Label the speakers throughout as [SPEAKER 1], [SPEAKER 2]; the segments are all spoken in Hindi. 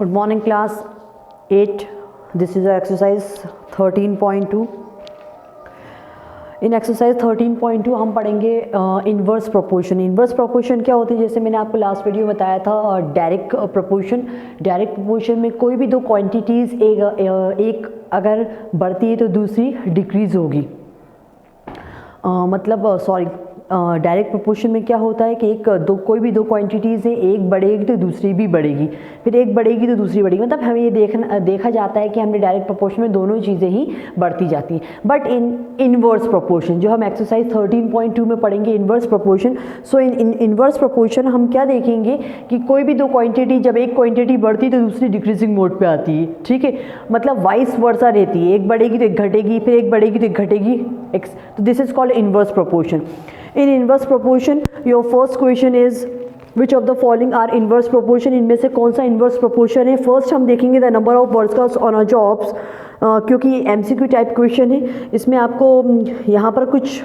[SPEAKER 1] Good morning class 8. This is our exercise 13.2. In exercise 13.2 हम पढ़ेंगे इन्वर्स प्रोपोर्शन। इन्वर्स प्रोपोर्शन क्या होती है, जैसे मैंने आपको लास्ट वीडियो में बताया था डायरेक्ट प्रोपोर्शन। डायरेक्ट प्रोपोर्शन में कोई भी दो क्वांटिटीज़ एक अगर बढ़ती है तो दूसरी डिक्रीज़ होगी। डायरेक्ट प्रोपोर्शन में क्या होता है कि कोई भी दो क्वांटिटीज़ है, एक बढ़ेगी तो दूसरी भी बढ़ेगी, फिर एक बढ़ेगी तो दूसरी बढ़ेगी। मतलब हमें ये देखा जाता है कि हमने डायरेक्ट प्रोपोर्शन में दोनों चीज़ें ही बढ़ती जाती हैं। बट इन इनवर्स प्रोपोर्शन जो हम एक्सरसाइज 13.2 में पढ़ेंगे, इनवर्स प्रोपोर्शन। सो इन इनवर्स प्रोपोर्शन हम क्या देखेंगे कि कोई भी दो क्वांटिटी, जब एक क्वांटिटी बढ़ती है तो दूसरी डिक्रीजिंग मोड पे आती है। ठीक है, मतलब वाइस वर्सा रहती है, एक बढ़ेगी तो एक घटेगी, फिर एक बढ़ेगी तो एक घटेगी। तो this is called inverse proportion. In inverse proportion, your first question is which of the following are inverse proportion? इनमें से कौन सा inverse proportion है? First हम देखेंगे the number of workers on a jobs, क्योंकि MCQ टाइप क्वेश्चन है। इसमें आपको यहाँ पर कुछ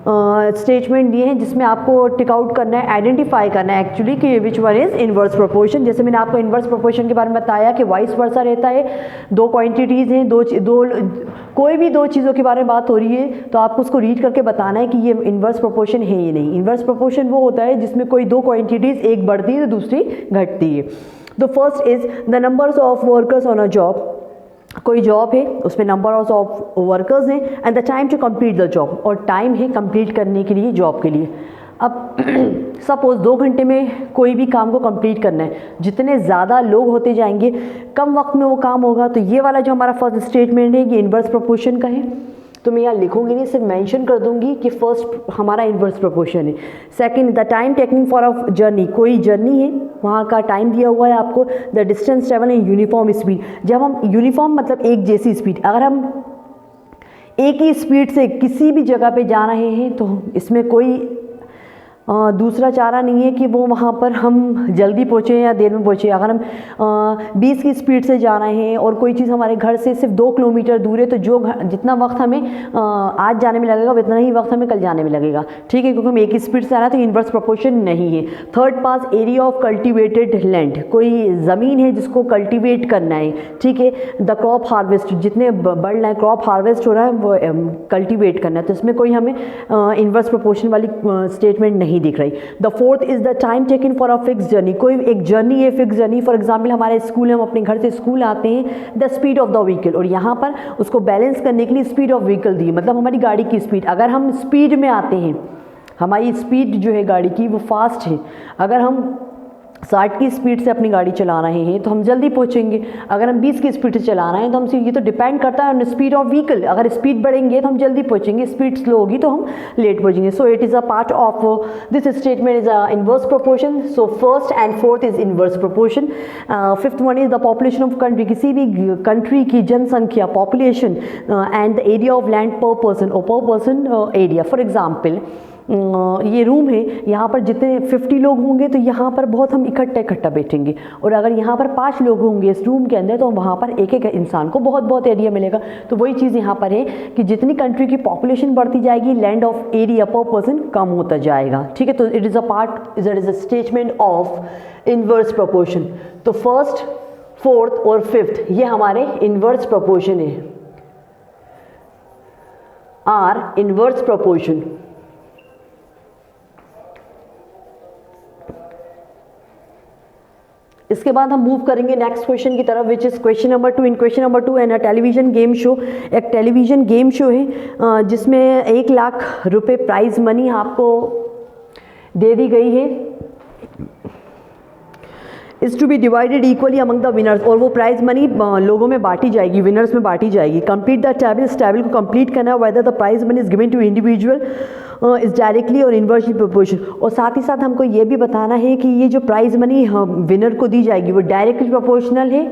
[SPEAKER 1] स्टेटमेंट दिए हैं जिसमें आपको टिक आउट करना है, आइडेंटिफाई करना है एक्चुअली कि which one is inverse proportion. जैसे मैंने आपको इनवर्स प्रोपोर्शन के बारे में बताया कि वाइस वर्सा रहता है, दो क्वांटिटीज़ हैं, कोई भी दो चीज़ों के बारे में बात हो रही है तो आपको उसको रीड करके बताना है कि ये इनवर्स प्रोपोर्शन है या नहीं। इनवर्स प्रोपोर्शन वो होता है जिसमें कोई दो क्वांटिटीज़, एक बढ़ती है तो दूसरी घटती है। The first is the numbers of workers on a job. कोई जॉब है, उसमें नंबर ऑफ वर्कर्स हैं and the time to complete the job, और टाइम है कंप्लीट करने के लिए, जॉब के लिए। अब सपोज 2 घंटे में कोई भी काम को कंप्लीट करना है, जितने ज़्यादा लोग होते जाएंगे कम वक्त में वो काम होगा। तो ये वाला जो हमारा फर्स्ट स्टेटमेंट है ये इनवर्स प्रोपोर्शन का है। तो मैं यहाँ लिखूंगी नहीं, सिर्फ मेंशन कर दूंगी कि फर्स्ट हमारा इनवर्स प्रोपोर्शन है। Second, the time taking for a journey. कोई जर्नी है, वहाँ का टाइम दिया हुआ है आपको। The distance travel in uniform speed. जब हम यूनिफॉर्म मतलब एक जैसी स्पीड, अगर हम एक ही स्पीड से किसी भी जगह पे जा रहे हैं तो इसमें कोई दूसरा चारा नहीं है कि वो वहाँ पर हम जल्दी पहुँचे या देर में पहुँचे। अगर हम 20 की स्पीड से जा रहे हैं और कोई चीज़ हमारे घर से सिर्फ 2 किलोमीटर दूर है, तो जितना वक्त हमें आज जाने में लगेगा उतना ही वक्त हमें कल जाने में लगेगा। ठीक है, क्योंकि हम एक ही स्पीड से आ रहे हैं तो इनवर्स प्रोपोर्शन नहीं है। Third pass, area of cultivated land. कोई ज़मीन है जिसको कल्टिवेट करना है। ठीक है, द क्रॉप हार्वेस्ट, जितने बढ़ रहे हैं, क्रॉप हार्वेस्ट हो रहा है, वो कल्टिवेट करना है। तो इसमें कोई हमें इनवर्स प्रोपोर्शन वाली स्टेटमेंट नहीं दिख रही। The fourth is the time taken for a fix journey. कोई एक जर्नी है, फिक्स जर्नी। फॉर एग्जांपल हमारे स्कूल, हम अपने घर से स्कूल आते हैं, the speed of the vehicle, और यहाँ पर उसको बैलेंस करने के लिए स्पीड ऑफ व्हीकल दी, मतलब हमारी गाड़ी की स्पीड। अगर हम स्पीड में आते हैं, हमारी स्पीड जो है गाड़ी की वो फास्ट है, अगर हम 60 की स्पीड से अपनी गाड़ी चला रहे हैं तो हम जल्दी पहुंचेंगे। अगर हम 20 की स्पीड से चला रहे हैं तो हमसे, ये तो डिपेंड करता है ऑन स्पीड ऑफ व्हीकल। अगर स्पीड बढ़ेंगे तो हम जल्दी पहुंचेंगे, स्पीड स्लो होगी तो हम लेट पहुंचेंगे। So it is a part of this statement is a inverse proportion. So first and fourth is inverse proportion. Fifth one is the population of country. किसी भी कंट्री की जनसंख्या, population and the area of land पर पर्सन, और पर पर्सन एरिया। फॉर एग्जाम्पल ये रूम है, यहाँ पर जितने 50 लोग होंगे तो यहाँ पर बहुत हम इकट्ठा बैठेंगे, और अगर यहाँ पर 5 लोग होंगे इस रूम के अंदर तो वहाँ पर एक एक इंसान को बहुत एरिया मिलेगा। तो वही चीज़ यहाँ पर है कि जितनी कंट्री की पॉपुलेशन बढ़ती जाएगी, लैंड ऑफ एरिया पर पर्सन कम होता जाएगा। ठीक है, तो it is a part, it is a statement of inverse proportion. तो फर्स्ट, फोर्थ और फिफ्थ ये हमारे इनवर्स प्रोपोर्शन है, आर इनवर्स प्रोपोर्शन। इसके बाद हम मूव करेंगे नेक्स्ट क्वेश्चन की तरफ, which is question number 2। In question number 2 and a television game show. एक टेलीविजन गेम शो है जिसमें 1 लाख रुपए प्राइज मनी आपको दे दी गई है, is to be divided equally among the winners, और वो प्राइज मनी लोगों में बांटी जाएगी, विनर्स में बांटी जाएगी। कंप्लीट द टेबल, इस टेबल को कंप्लीट करना है। Whether the prize money is given to individual is directly और इनवर्सली प्रोपोर्शन। और साथ ही साथ हमको ये भी बताना है कि ये जो प्राइज मनी विनर को दी जाएगी वो डायरेक्टली प्रोपोर्शनल है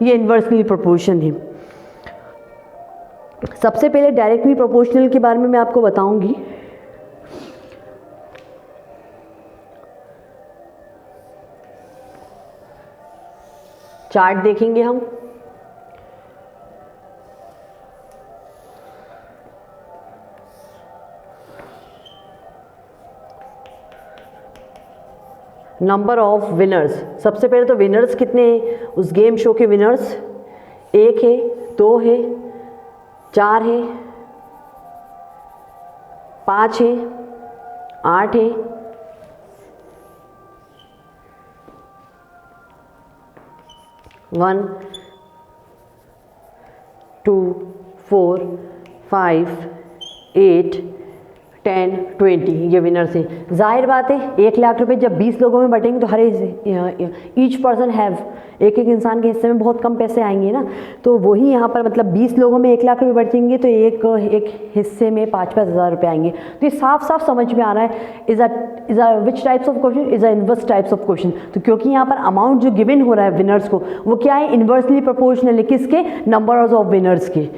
[SPEAKER 1] या इनवर्सली प्रोपोर्शन है। सबसे पहले डायरेक्टली प्रोपोर्शनल के बारे में मैं आपको बताऊंगी। चार्ट देखेंगे हम। नंबर ऑफ विनर्स, सबसे पहले तो विनर्स कितने हैं उस गेम शो के विनर्स, 1 है, 2 है, 4 है, 5 है, 8 है, 1 2 4 5 8 10 20 ये विनर्स हैं। जाहिर बात है 1 लाख रुपए जब 20 लोगों में बटेंगे तो हर ईच पर्सन हैव, एक एक इंसान के हिस्से में बहुत कम पैसे आएंगे ना, तो वही यहाँ पर मतलब 20 लोगों में 1 लाख रुपए बटेंगे तो एक हिस्से में 5-5 हज़ार रुपये आएंगे। तो ये साफ साफ समझ में आ रहा है is a which types of question, is a inverse types of question. तो क्योंकि यहाँ पर अमाउंट जो गिवन हो रहा है विनर्स को वो क्या है, इन्वर्सली प्रोपोर्शनल है, किसके, नंबर ऑफ विनर्स के।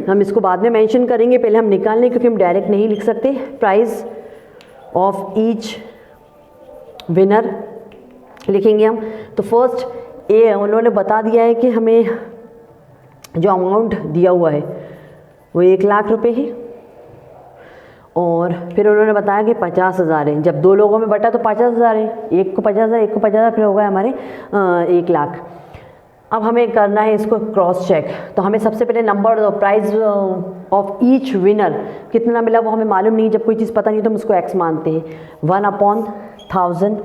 [SPEAKER 1] हम इसको बाद में मेंशन करेंगे, पहले हम निकाल लें क्योंकि हम डायरेक्ट नहीं लिख सकते। प्राइस ऑफ ईच विनर लिखेंगे हम। तो फर्स्ट ए उन्होंने बता दिया है कि हमें जो अमाउंट दिया हुआ है वो 1 लाख रुपए है, और फिर उन्होंने बताया कि 50,000 है। जब 2 लोगों में बटा तो 50,000 है, एक को 50,000 एक को 50,000, फिर होगा हमारे 1 लाख। अब हमें करना है इसको क्रॉस चेक। तो हमें सबसे पहले number price of each winner कितना मिला वो हमें मालूम नहीं, जब कोई चीज़ पता नहीं तो हम उसको एक्स मानते हैं। 1/1000,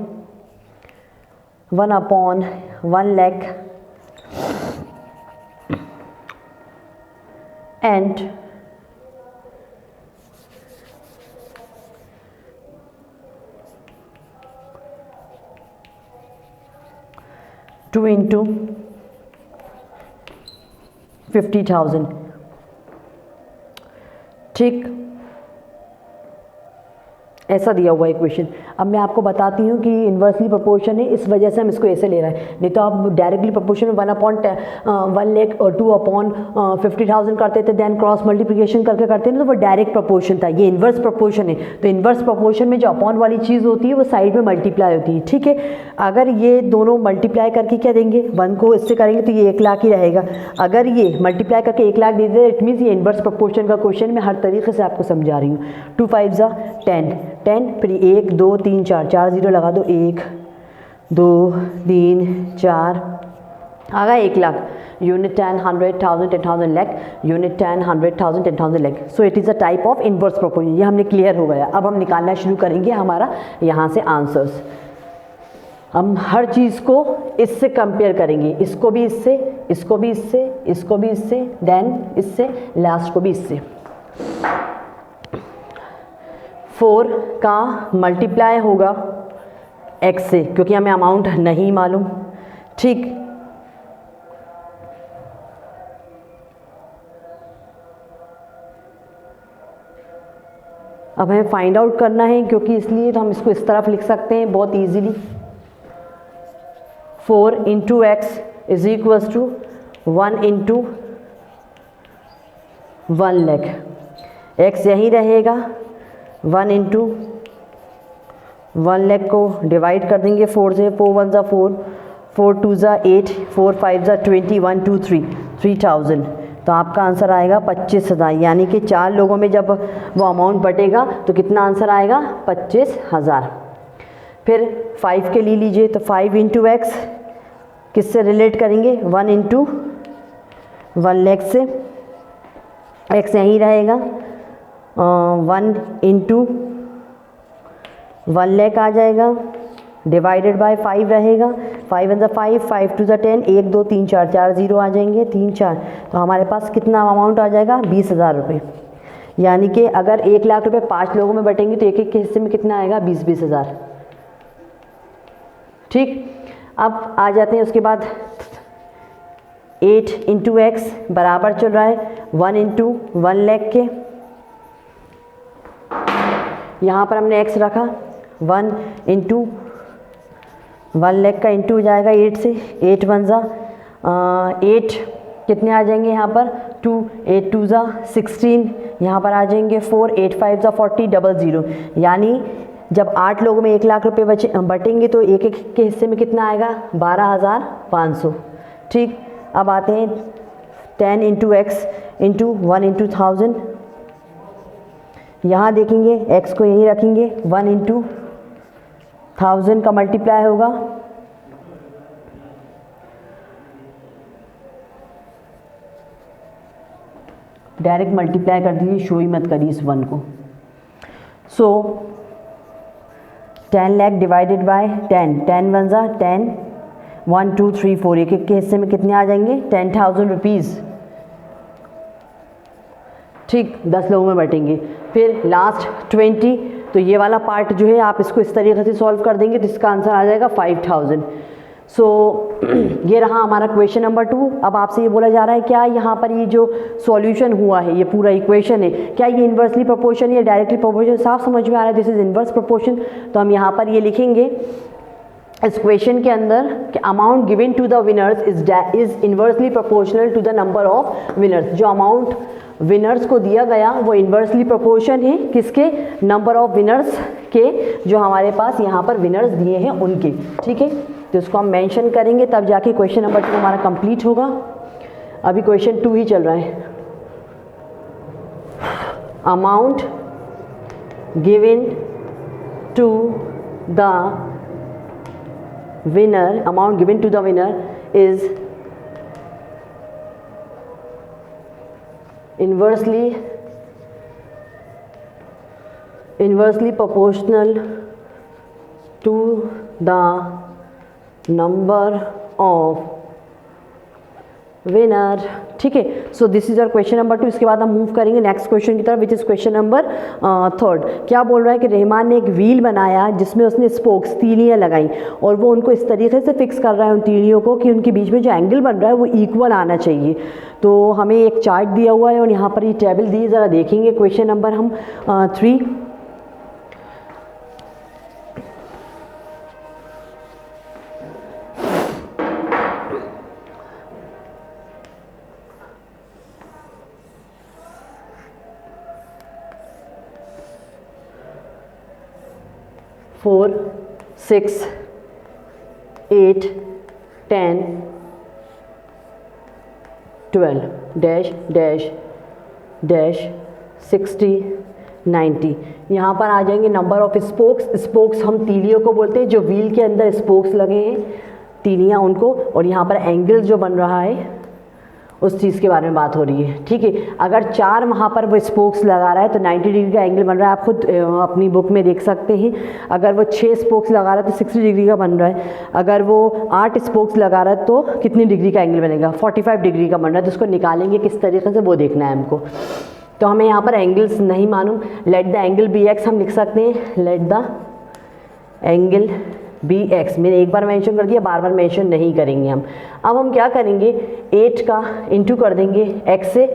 [SPEAKER 1] 1/1 लाख एंड टू इंटू 50,000। ठीक, ऐसा दिया हुआ है क्वेश्चन। अब मैं आपको बताती हूँ कि इन्वर्सली प्रोपोर्शन है, इस वजह से हम इसको ऐसे ले रहे हैं, नहीं तो आप डायरेक्टली प्रोपोर्शन में 1/1 लाख और 2/50,000 करते थे, देन क्रॉस मल्टीप्लिकेशन करके करते हैं तो वो डायरेक्ट प्रोपोर्शन था। ये इन्वर्स प्रोपोर्शन है, तो इन्वर्स प्रोपोर्शन में जो अपॉन वाली चीज़ होती है वो साइड में मल्टीप्लाई होती है। ठीक है, अगर ये दोनों मल्टीप्लाई करके क्या देंगे, 1 को इससे करेंगे तो ये 1 लाख ही रहेगा। अगर ये मल्टीप्लाई करके 1 लाख दे दे इट मीन्स ये इन्वर्स प्रोपोर्शन का क्वेश्चन मैं हर तरीके से आपको समझा रही हूँ। 2 5 10, फिर 1 2 3 4 4 0 लगा दो, 1 2 3 4 आ गया 1 lakh. Unit 10 100,000 10,000 lakh, unit 10 100,000 10,000 lakh. So it is a type of inverse proportion. ये हमने क्लियर हो गया। अब हम निकालना शुरू करेंगे हमारा यहाँ से आंसर्स। हम हर चीज़ को इससे कंपेयर करेंगे, इसको भी इससे, इसको भी इससे, इसको भी इससे, देन इससे, लास्ट को भी इससे। 4 का मल्टीप्लाई होगा x से, क्योंकि हमें अमाउंट नहीं मालूम। ठीक, अब हमें फाइंड आउट करना है, क्योंकि इसलिए तो हम इसको इस तरफ लिख सकते हैं बहुत easily. 4 × x is equals to 1 × 1 lakh. x यही रहेगा, 1 × 1 लाख को डिवाइड कर देंगे 4 से, 4 1 4, 4 2 8, 4 5 20, 1 2 3, 3000। तो आपका आंसर आएगा 25,000। यानी कि 4 लोगों में जब वो अमाउंट बटेगा तो कितना आंसर आएगा, 25,000। फिर 5 के लिए लीजिए, तो 5 × x किससे रिलेट करेंगे, 1 × 1 लाख से। x यहीं रहेगा, 1 × 1 लाख आ जाएगा, डिवाइडेड बाय 5 रहेगा। 5 1 5, 5 2 10, 1 2 3 4, 4 0 आ जाएंगे, 3 4। तो हमारे पास कितना अमाउंट आ जाएगा, 20,000 रुपये। यानी कि अगर 1 लाख रुपए 5 लोगों में बटेंगे तो एक एक के हिस्से में कितना आएगा, 20,000। ठीक, अब आ जाते हैं उसके बाद 8 × x बराबर चल रहा है 1 × 1 लाख के। यहाँ पर हमने x रखा, 1 × 1 लाख का इंटू हो जाएगा 8 से, 8 1 8 कितने आ जाएंगे यहाँ पर, 2 8 2 16, यहाँ पर आ जाएंगे 4 8 5 40 00। यानी जब 8 लोगों में 1 लाख रुपए बटेंगे तो एक एक के हिस्से में कितना आएगा, 12,500। ठीक, अब आते हैं 10 × x × 1 × 1000। यहाँ देखेंगे x को यहीं रखेंगे, 1 × 1000 का मल्टीप्लाई होगा डायरेक्ट मल्टीप्लाई कर दीजिए, शो ही मत करिए इस 1 को। सो 10 लाख डिवाइडेड बाय 10, 10 वन ज़ा 10, 1 2 3 4, एक एक के हिस्से में कितने आ जाएंगे 10,000 रुपीज़। ठीक, 10 लोगों में बटेंगे। फिर लास्ट 20, तो ये वाला पार्ट जो है आप इसको इस तरीके से सॉल्व कर देंगे तो इसका आंसर आ जाएगा 5000। सो ये रहा हमारा क्वेश्चन नंबर 2। अब आपसे ये बोला जा रहा है क्या यहाँ पर ये जो सॉल्यूशन हुआ है, ये पूरा इक्वेशन है, क्या ये इन्वर्सली प्रोपोर्शन या डायरेक्टली प्रोपोर्शन? साफ समझ में आ रहा है, दिस इज इन्वर्स प्रोपोर्शन। तो हम यहाँ पर ये लिखेंगे इस क्वेश्चन के अंदर कि amount given to the winners is inversely proportional to the number of winners. जो अमाउंट विनर्स को दिया गया वो इन्वर्सली प्रोपोर्शन है किसके? नंबर ऑफ विनर्स के, जो हमारे पास यहाँ पर विनर्स दिए हैं उनके। ठीक है, तो इसको हम मेंशन करेंगे तब जाके क्वेश्चन नंबर 2 हमारा कंप्लीट होगा। अभी क्वेश्चन 2 ही चल रहा है। Amount given to the winner, amount given to the winner is inversely proportional to the number of winner। ठीक है, so this is our question number 2। इसके बाद हम मूव करेंगे नेक्स्ट क्वेश्चन की तरफ विच इज क्वेश्चन नंबर 3। क्या बोल रहा है कि रहमान ने एक व्हील बनाया जिसमें उसने स्पोक्स, तीलियाँ लगाई, और वो उनको इस तरीके से फिक्स कर रहा है उन तीलियों को कि उनके बीच में जो एंगल बन रहा है वो इक्वल आना चाहिए। तो हमें एक चार्ट दिया हुआ है और यहाँ पर ये टेबल दी, ज़रा देखेंगे क्वेश्चन नंबर हम 3। Four 6 8 10 12 dash dash dash 60 90। यहाँ पर आ जाएंगे नंबर ऑफ स्पोक्स। स्पोक्स हम तीलियों को बोलते हैं, जो व्हील के अंदर स्पोक्स लगे हैं तीलियाँ उनको, और यहाँ पर एंगल जो बन रहा है उस चीज़ के बारे में बात हो रही है। ठीक है, अगर 4 वहाँ पर वो स्पोक्स लगा रहा है तो 90 डिग्री का एंगल बन रहा है, आप खुद अपनी बुक में देख सकते हैं। अगर वो 6 स्पोक्स लगा रहा है तो 60 डिग्री का बन रहा है। अगर वो 8 स्पोक्स लगा रहा है तो कितनी डिग्री का एंगल बनेगा? 45 डिग्री का बन रहा है। तो उसको निकालेंगे किस तरीके से वो देखना है हमको। तो हमें यहाँ पर एंगल्स नहीं मालूम, let the angle be x हम लिख सकते हैं, let the angle be x. मैंने एक बार मेंशन कर दिया, बार बार मेंशन नहीं करेंगे हम। अब हम क्या करेंगे, 8 का इंटू कर देंगे एक्स से।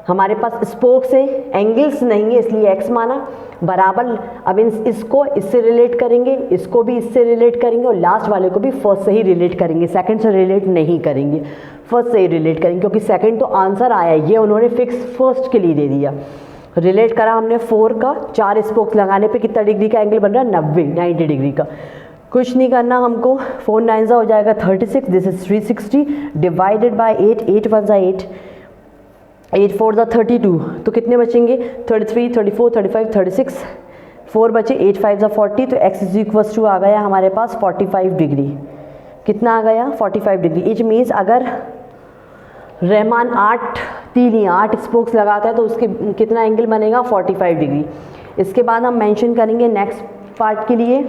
[SPEAKER 1] हमारे पास स्पोक्स है, एंगल्स नहीं है इसलिए एक्स माना, बराबर। अब इसको इससे रिलेट करेंगे, इसको भी इससे रिलेट करेंगे, और लास्ट वाले को भी फर्स्ट से ही रिलेट करेंगे, सेकंड से रिलेट नहीं करेंगे, फर्स्ट से ही रिलेट करेंगे, क्योंकि सेकंड तो आंसर आया, ये उन्होंने फिक्स फर्स्ट के लिए दे दिया। रिलेट करा हमने 4 का, 4 स्पोक्स लगाने पे कितना डिग्री का एंगल बन रहा है? 90 डिग्री का। कुछ नहीं करना हमको, 4 9 हो जाएगा 36, दिस इज 360 डिवाइडेड बाय 8, 8 1 8, 8 4 32। तो कितने बचेंगे? 33 34 35 36, 4 बचे, 8 5 40। तो x इज इक्वल्स टू आ गया हमारे पास 45 डिग्री। कितना आ गया? 45 डिग्री। इट मीन्स अगर रहमान 8 तीलियाँ 8 स्पोक्स लगाता है तो उसके कितना एंगल बनेगा? 45 डिग्री। इसके बाद हम मेंशन करेंगे नेक्स्ट पार्ट के लिए।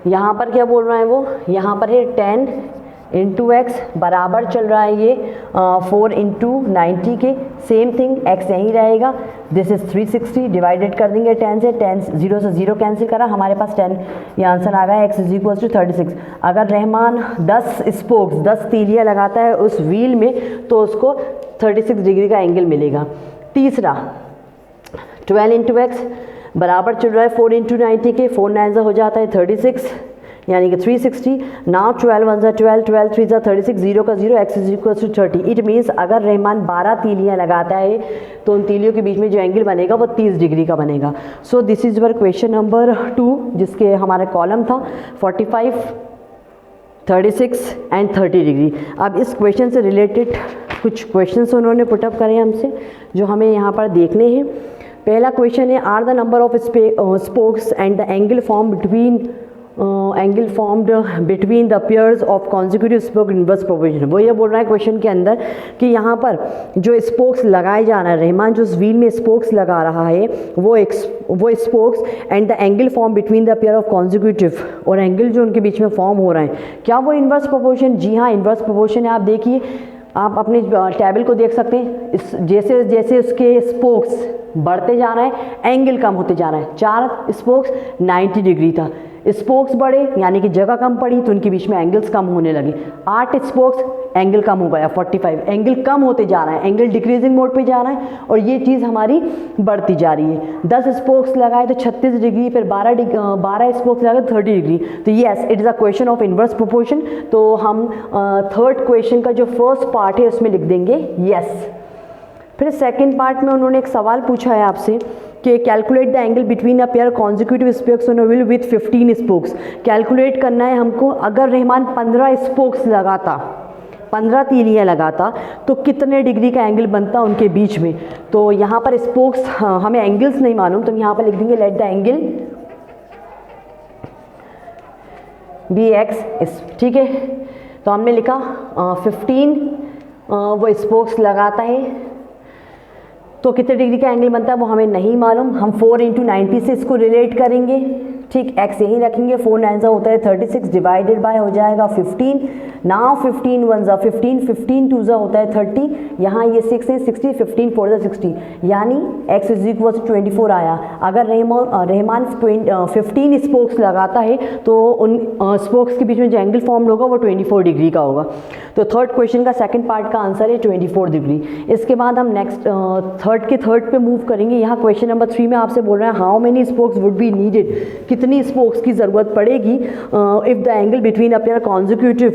[SPEAKER 1] यहाँ पर क्या बोल रहा है वो? यहाँ पर है 10 इंटू एक्स बराबर चल रहा है ये 4 इंटू 90 के, सेम थिंग x यहीं रहेगा। दिस इज 360 डिवाइडेड कर देंगे 10 से, 10 0 से 0 कैंसिल करा, हमारे पास 10 ये आंसर आ गया, x इज इक्वल टू 36। अगर रहमान 10 स्पोक्स 10 तीलियाँ लगाता है उस व्हील में तो उसको 36 डिग्री का एंगल मिलेगा। तीसरा 12 इंटू एक्स बराबर चल रहा है 4 इंटू 90 के, 4 9 हो जाता है 36 यानी कि 360। नाउ 12 1 12, 12 3 36, 0 का 0, x is equal to 30। It means अगर रहमान 12 तीलियाँ लगाता है तो उन तीलियों के बीच में जो एंगल बनेगा वो 30 डिग्री का बनेगा। सो this is were question number 2, जिसके हमारा कॉलम था 45 36 एंड 30 डिग्री। अब इस क्वेश्चन से रिलेटेड कुछ क्वेश्चंस उन्होंने पुटअप करे हमसे जो हमें यहाँ पर देखने हैं। पहला क्वेश्चन है, are the number of spokes and the angle formed between the pairs of consecutive spoke inverse proportion. वो ये बोल रहा है क्वेश्चन के अंदर कि यहाँ पर जो स्पोक्स लगाए जा रहा है, रहमान जो व्हील में स्पोक्स लगा रहा है वो spokes and the angle form between the pair of consecutive, और एंगल जो उनके बीच में फॉर्म हो रहा है, क्या वो इनवर्स प्रोपोर्शन? जी हाँ, इनवर्स प्रोपोर्शन है। आप देखिए, आप अपने टेबल को देख सकते हैं, जैसे जैसे उसके स्पोक्स बढ़ते जा रहे हैं एंगल कम होते जा रहा है। 4 स्पोक्स 90 डिग्री था, स्पोक्स बढ़े यानी कि जगह कम पड़ी तो उनके बीच में एंगल्स कम होने लगे। 8 स्पोक्स एंगल कम हो गया 45, एंगल कम होते जा रहा है, एंगल डिक्रीजिंग मोड पे जा रहा है और ये चीज़ हमारी बढ़ती जा रही है। 10 स्पोक्स लगाए तो 36 डिग्री, फिर 12 स्पोक्स लगाए तो 30 डिग्री। तो yes, it is a question of inverse proportion. तो हम थर्ड क्वेश्चन का जो फर्स्ट पार्ट है उसमें लिख देंगे येस। फिर सेकंड पार्ट में उन्होंने एक सवाल पूछा है आपसे कि calculate the angle between a pair consecutive spokes on a wheel with 15 spokes. Calculate करना है हमको, अगर रहमान 15 स्पोक्स लगाता, 15 तीलियाँ लगाता तो कितने डिग्री का एंगल बनता उनके बीच में। तो यहाँ पर स्पोक्स, हमें एंगल्स नहीं मालूम, तो यहाँ पर लिख देंगे let the angle be x. ठीक है, तो हमने लिखा 15 वो स्पोक्स लगाता है तो कितने डिग्री का एंगल बनता है वो हमें नहीं मालूम। हम 4 × 90 से इसको रिलेट करेंगे। ठीक, x यहीं रखेंगे, 4 9 होता है 36, डिवाइडेड बाय हो जाएगा 15। नाउ 15 1 15, 15 2 होता है 30, यहाँ ये 6 है 60, 15 4 60, यानी x = 24 आया। अगर रहमान 15 स्पोक्स लगाता है तो उन स्पोक्स के बीच में जो एंगल फॉर्म होगा वो 24 डिग्री का होगा। तो थर्ड क्वेश्चन का सेकंड पार्ट का आंसर है 24 डिग्री। इसके बाद हम नेक्स्ट थर्ड पे मूव करेंगे। यहाँ क्वेश्चन नंबर 3 में आपसे बोल रहे हैं how many spokes would be needed, कितनी स्पोक्स की ज़रूरत पड़ेगी if the angle between a pair consecutive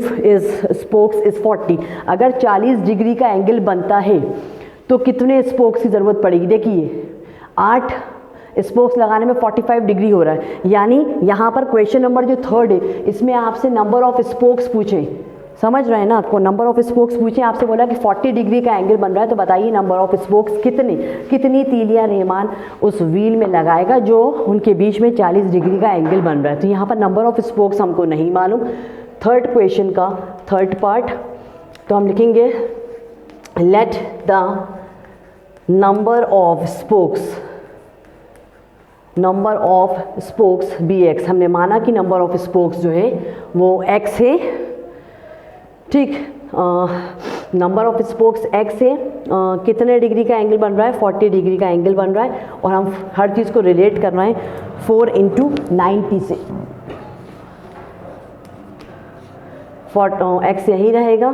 [SPEAKER 1] spokes is 40। अगर 40 डिग्री का एंगल बनता है तो कितने स्पोक्स की ज़रूरत पड़ेगी? देखिए 8 स्पोक्स लगाने में 45 डिग्री हो रहा है, यानी यहाँ पर क्वेश्चन नंबर जो थर्ड है इसमें आपसे नंबर ऑफ स्पोक्स पूछे, समझ रहे हैं ना आपको, नंबर ऑफ स्पोक्स पूछे, आपसे बोला कि 40 डिग्री का एंगल बन रहा है तो बताइए नंबर ऑफ स्पोक्स कितनी तीलियां रहमान उस व्हील में लगाएगा जो उनके बीच में 40 डिग्री का एंगल बन रहा है। तो यहाँ पर नंबर ऑफ स्पोक्स हमको नहीं मालूम। थर्ड क्वेश्चन का थर्ड पार्ट, तो हम लिखेंगे let the number of spokes be x. हमने माना कि नंबर ऑफ स्पोक्स जो है वो x है। ठीक, नंबर ऑफ स्पोक्स x है, कितने डिग्री का एंगल बन रहा है? 40 डिग्री का एंगल बन रहा है और हम हर चीज़ को रिलेट कर रहे हैं 4 × 90 से। x यही रहेगा,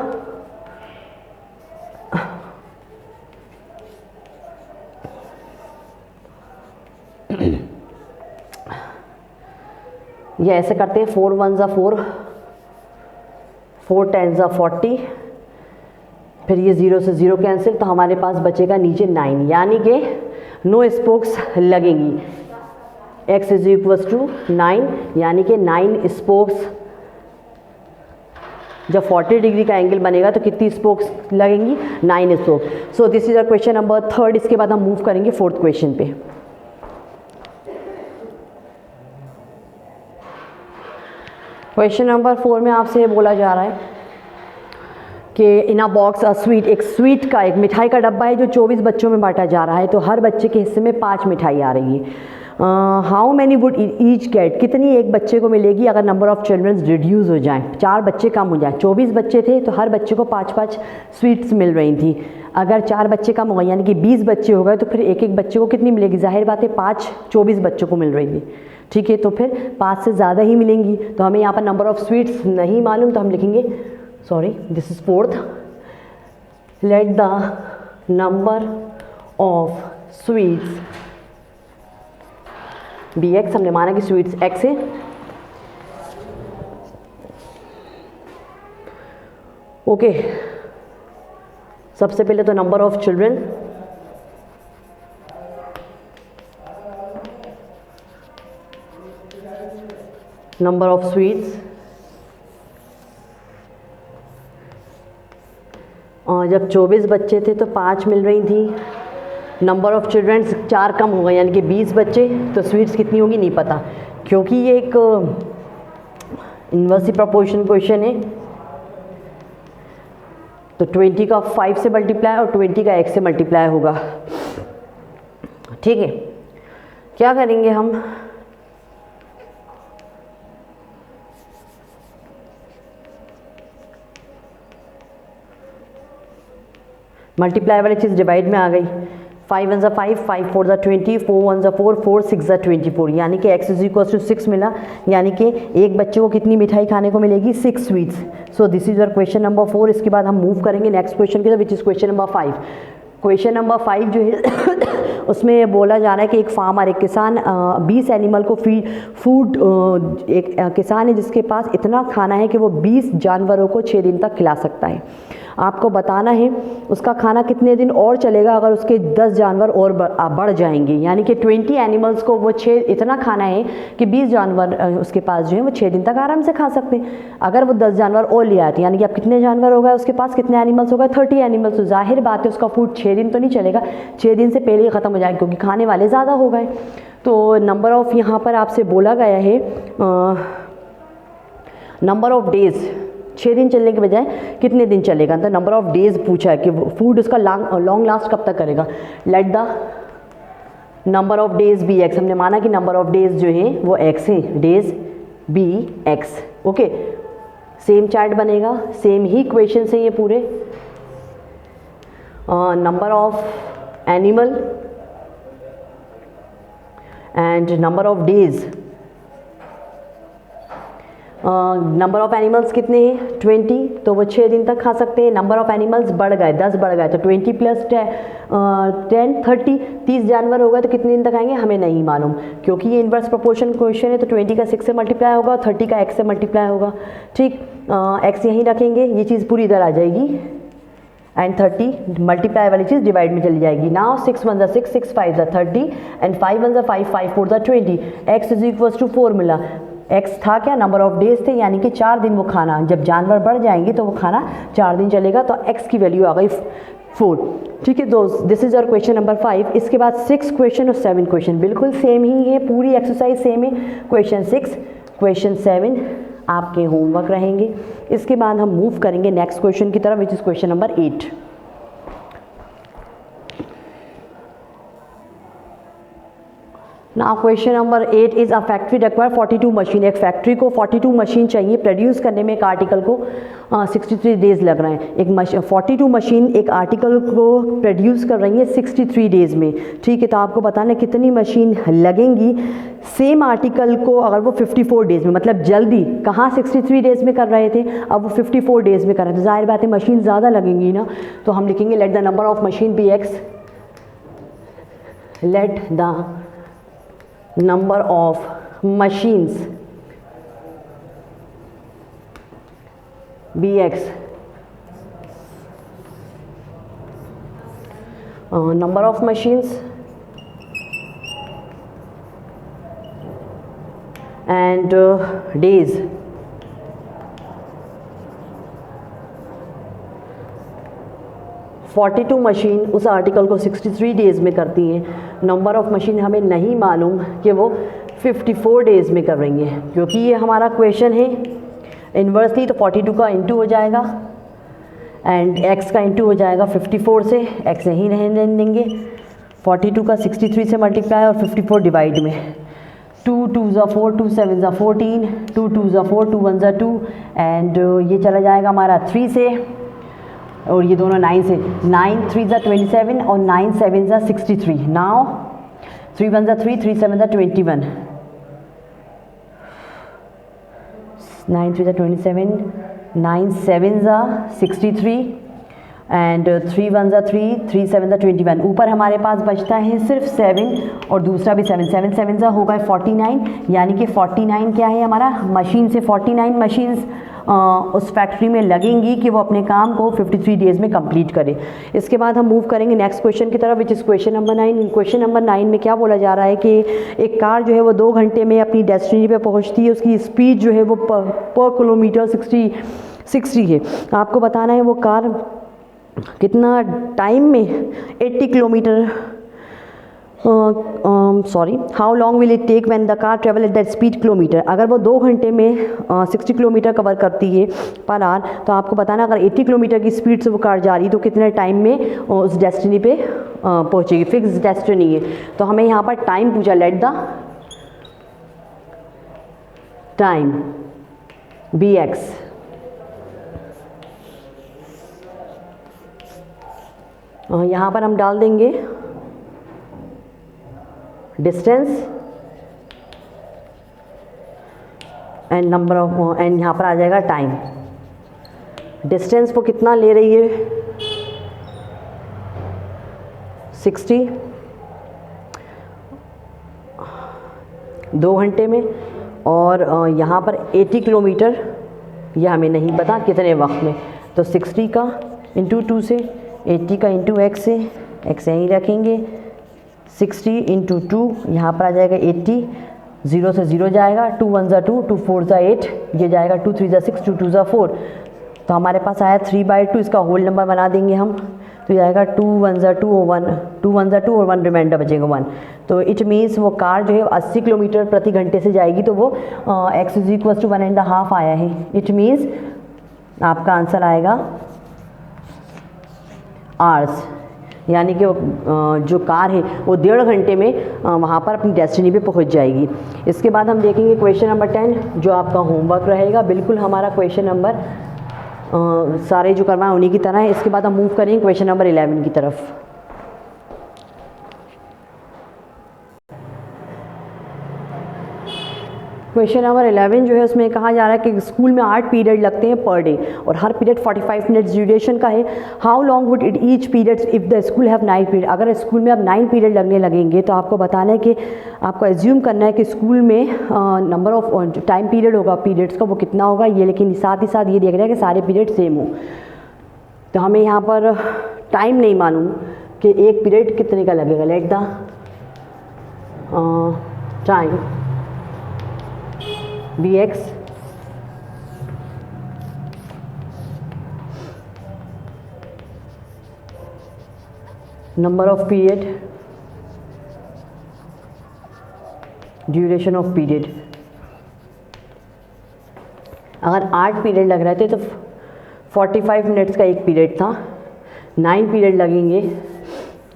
[SPEAKER 1] ये ऐसे करते हैं 4 1 4, 4 10 40, फिर ये 0 से 0 कैंसिल, तो हमारे पास बचेगा नीचे 9, यानी कि नो स्पोक्स लगेंगी। x = 9, यानी कि 9 स्पोक्स। जब 40 डिग्री का एंगल बनेगा तो कितनी स्पोक्स लगेंगी? 9 spokes. So this is a question number third. इसके बाद हम मूव करेंगे फोर्थ क्वेश्चन पे। क्वेश्चन नंबर 4 में आपसे बोला जा रहा है कि इन अ बॉक्स अ स्वीट, एक स्वीट का, एक मिठाई का डब्बा है जो 24 बच्चों में बांटा जा रहा है, तो हर बच्चे के हिस्से में 5 मिठाई आ रही है। How many would each get, कितनी एक बच्चे को मिलेगी अगर नंबर ऑफ चिल्ड्रंस रिड्यूस हो जाएं, 4 बच्चे कम हो जाएं। 24 बच्चे थे तो हर बच्चे को 5-5 स्वीट्स मिल रही थी। अगर 4 बच्चे कम हो गए यानी कि 20 बच्चे हो गए तो फिर एक बच्चे को कितनी मिलेगी? जाहिर बात है 5 24 बच्चों को मिल रही थी। ठीक है, तो फिर 5 से ज़्यादा ही मिलेंगी। तो हमें यहाँ पर नंबर ऑफ स्वीट्स नहीं मालूम, तो हम लिखेंगे, sorry this is fourth, let the number of sweets be x. हमने माना कि स्वीट्स x है। ओके, सबसे पहले तो number of children, number of sweets, जब 24 बच्चे थे तो 5 मिल रही थी, नंबर ऑफ़ चिल्ड्रंस 4 कम हो गए यानी कि 20 बच्चे, तो स्वीट्स कितनी होगी नहीं पता, क्योंकि ये एक इन्वर्सली प्रोपोर्शन क्वेश्चन है। तो 20 का 5 से मल्टीप्लाई और 20 का x से मल्टीप्लाई होगा। ठीक है, क्या करेंगे हम, मल्टीप्लाई वाली चीज़ डिवाइड में आ गई। 5 1 ज़ा 5, 5 4 ज़ा 20, 4 1 ज़ा 4, 4 6 ज़ा 24, यानी कि x इज इक्वल टू 6 मिला, यानी कि एक बच्चे को कितनी मिठाई खाने को मिलेगी, 6 sweets. So this is your question number 4। इसके बाद हम मूव करेंगे नेक्स्ट क्वेश्चन की तरफ, which is question number 5। Question number 5 जो है उसमें बोला जा रहा है कि एक फार्मर, एक किसान 20 एनिमल को फूड एक किसान है जिसके पास इतना खाना है कि वो 20 जानवरों को 6 दिन तक खिला सकता है। आपको बताना है उसका खाना कितने दिन और चलेगा अगर उसके 10 जानवर और बढ़ जाएंगे, यानी कि 20 एनिमल्स को वो 6 इतना खाना है कि 20 जानवर उसके पास जो है वो 6 दिन तक आराम से खा सकते हैं। अगर वो 10 जानवर और ले आते, यानी कि अब कितने जानवर हो गए उसके पास, कितने एनिमल्स हो गए, 30 एनिमल्स। तो जाहिर बात है उसका फूड 6 दिन तो नहीं चलेगा, 6 दिन से पहले ही ख़त्म हो जाएगा, क्योंकि खाने वाले ज़्यादा हो गए। तो नंबर ऑफ़ यहाँ पर आपसे बोला गया है नंबर ऑफ़ डेज़, 6 दिन चलने के बजाय कितने दिन चलेगा, तो नंबर ऑफ़ डेज़ पूछा है कि फूड उसका लॉन्ग लास्ट कब तक करेगा। Let the number of days be x, हमने माना कि नंबर ऑफ़ डेज़ जो है वो एक्स है, days be x. Okay, same chart बनेगा, सेम ही क्वेश्चन है ये पूरे। Number of animal and number of days. Number of animals कितने हैं, 20, तो वो 6 दिन तक खा सकते हैं। नंबर ऑफ़ एनिमल्स बढ़ गए, 10 बढ़ गए, तो 20 प्लस 10 30 जानवर हो गए, तो कितने दिन तक आएंगे हमें नहीं मालूम, क्योंकि ये इन्वर्स प्रोपोर्शन क्वेश्चन है। तो 20 का 6 से मल्टीप्लाई होगा, 30 का x से मल्टीप्लाई होगा। ठीक, x यहीं रखेंगे, ये चीज़ पूरी इधर आ जाएगी एंड 30 मल्टीप्लाई वाली चीज़ डिवाइड में चली जाएगी। नाउ 6 1 ज़ा 6, 6 5 ज़ा 30 एंड 5 1 ज़ा 5, 5 4 ज़ा 20, x इज इक्वल टू 4 मिला। x था क्या, नंबर ऑफ़ डेज थे, यानी कि 4 दिन वो खाना, जब जानवर बढ़ जाएंगे तो वो खाना 4 दिन चलेगा, तो x की वैल्यू आ गई 4। ठीक है दोस्त, दिस इज़ और क्वेश्चन नंबर 5। इसके बाद 6 क्वेश्चन और 7 क्वेश्चन बिल्कुल सेम ही है, पूरी एक्सरसाइज सेम है। क्वेश्चन 6 क्वेश्चन 7 आपके होमवर्क रहेंगे। इसके बाद हम मूव करेंगे नेक्स्ट क्वेश्चन की तरफ, which is question number 8। Now question number 8 is a factory require 42 machine. एक फैक्ट्री को 42 मशीन चाहिए प्रोड्यूस करने में, एक आर्टिकल को 63 डेज़ लग रहे हैं। एक 42 मशीन एक आर्टिकल को प्रोड्यूस कर रही है 63 डेज़ में। ठीक है, तो आपको बताना है कितनी मशीन लगेंगी सेम आर्टिकल को अगर वो 54 डेज़ में, मतलब जल्दी, कहाँ 63 डेज़ में कर रहे थे, अब वो 54 डेज़ में कर रहे हैं, तो जाहिर बात है मशीन ज़्यादा लगेंगी ना। तो हम लिखेंगे let the number of machine be x, let the number of machines bx, number of machines and days। Forty 42 machine उस आर्टिकल को 63 डेज़ में करती हैं। नंबर ऑफ़ मशीन हमें नहीं मालूम कि वो 54 डेज़ में कर रही हैं, क्योंकि ये हमारा क्वेश्चन है इन्वर्सली, तो 42 का इंटू हो जाएगा एंड x का इंटू हो जाएगा 54 से, x यहीं रहने देंगे। 42 का 63 से मल्टीप्लाई और 54 डिवाइड में, 2 2 ज़ा 4, 2 7 ज़ा 14, 2 2 ज़ा 4, 2 1 ज़ा 2 एंड ये चला जाएगा हमारा 3 से, और ये दोनों 9 से, 9 3 ज़ा 27 और 9 7 ज़ा 63। नाउ 3 1 ज़ा 3, 3 7 ज़ा 21, 9 3 ज़ा 27, 9 7 ज़ा 63 एंड 3 1 ज़ा 3, 3 7 ज़ा 21। ऊपर हमारे पास बचता है सिर्फ 7 और दूसरा भी 7, 7 7 ज़ा होगा 49, यानी कि 49 क्या है हमारा, मशीन से 49 मशीन्स उस फैक्ट्री में लगेंगी कि वो अपने काम को 53 डेज़ में कंप्लीट करे। इसके बाद हम मूव करेंगे नेक्स्ट क्वेश्चन की तरफ, which is question number 9। Question number 9 में क्या बोला जा रहा है कि एक कार जो है वो 2 घंटे में अपनी डेस्टिनी पे पहुंचती है, उसकी स्पीड जो है वो पर किलोमीटर 60 है। आपको बताना है वो कार कितना टाइम में 80 kilometre sorry, how long will it take when the car travel at that speed kilometre. अगर वो 2 घंटे में 60 किलोमीटर कवर करती है पर आवर, तो आपको बताना अगर 80 किलोमीटर की स्पीड से वो कार जा रही है तो कितने टाइम में उस डेस्टिनी पे पहुंचेगी। फिक्स डेस्टिनी है तो हमें यहाँ पर टाइम पूछा, let the time be x. यहाँ पर हम डाल देंगे distance and number of, and यहाँ पर आ जाएगा टाइम। डिस्टेंस वो कितना ले रही है 60 2 घंटे में, और यहाँ पर 80 किलोमीटर, यह हमें नहीं पता कितने वक्त में, तो 60 का इंटू 2 से, 80 का इंटू एक्स से, एक्स यहीं रखेंगे, 60 इंटू 2 यहाँ पर आ जाएगा 80, 0 से 0 जाएगा, 2 1 ज़ा 2, 2 4 ज़ा 8, ये जाएगा 2 3 ज़ा 6, 2 2 ज़ा 4, तो हमारे पास आया 3/2, इसका होल नंबर बना देंगे हम, तो जाएगा 2 1 ज़ा 2 और 1, 2 1 ज़ा 2 और 1 रिमाइंडर बचेगा 1। तो इट मीन्स वो कार जो है 80 किलोमीटर प्रति घंटे से जाएगी, तो वो x इज इक्वल टू 1.5 आया है। इट मीन्स आपका आंसर आएगा आवर्स, यानी कि जो कार है वो 1.5 घंटे में वहाँ पर अपनी डेस्टिनी पे पहुँच जाएगी। इसके बाद हम देखेंगे क्वेश्चन नंबर 10 जो आपका होमवर्क रहेगा, बिल्कुल हमारा क्वेश्चन नंबर सारे जो करवाएं उन्हीं की तरह है। इसके बाद हम मूव करेंगे क्वेश्चन नंबर 11 की तरफ। क्वेश्चन नंबर 11 जो है उसमें कहा जा रहा है कि स्कूल में 8 पीरियड लगते हैं पर डे और हर पीरियड 45 मिनट्स ड्यूरेशन का है। How long would it each periods if the school have 9 period. अगर स्कूल में अब 9 पीरियड लगने लगेंगे तो आपको बताना है कि आपको एज्यूम करना है कि स्कूल में नंबर ऑफ टाइम पीरियड होगा पीरियड्स का वो कितना होगा ये, लेकिन साथ ही साथ ये देख रहे हैं कि सारे पीरियड सेम हो। तो हमें यहाँ पर टाइम नहीं मालूम कि एक पीरियड कितने का लगेगा। Late the time bx number of period, duration of period। अगर 8 पीरियड लग रहे थे तो 45 मिनट्स का एक पीरियड था, 9 पीरियड लगेंगे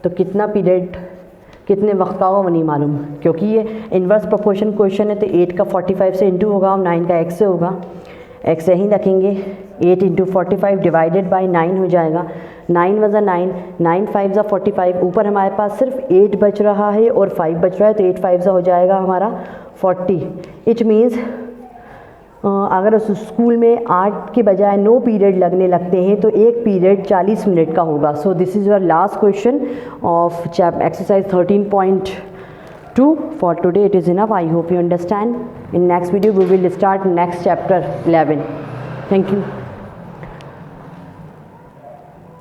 [SPEAKER 1] तो कितना पीरियड कितने वक्त का होगा वो नहीं मालूम, क्योंकि ये इन्वर्स प्रोपोर्शन क्वेश्चन है। तो 8 का 45 से इंटू होगा और 9 का x से होगा, x यहीं रखेंगे, 8 इंटू 45 डिवाइडेड बाई 9 हो जाएगा, 9 वज़ा 9, 9 5 ज़ा 45, ऊपर हमारे पास सिर्फ 8 बच रहा है और 5 बच रहा है, तो 8 5 ज़ा हो जाएगा हमारा 40। इट मीन्स अगर उस स्कूल में 8 के बजाय 9 पीरियड लगने लगते हैं तो एक पीरियड 40 मिनट का होगा। So this is your last question of exercise 13.2 for today. It is enough. I hope you understand. In next video we will start next chapter 11। Thank you.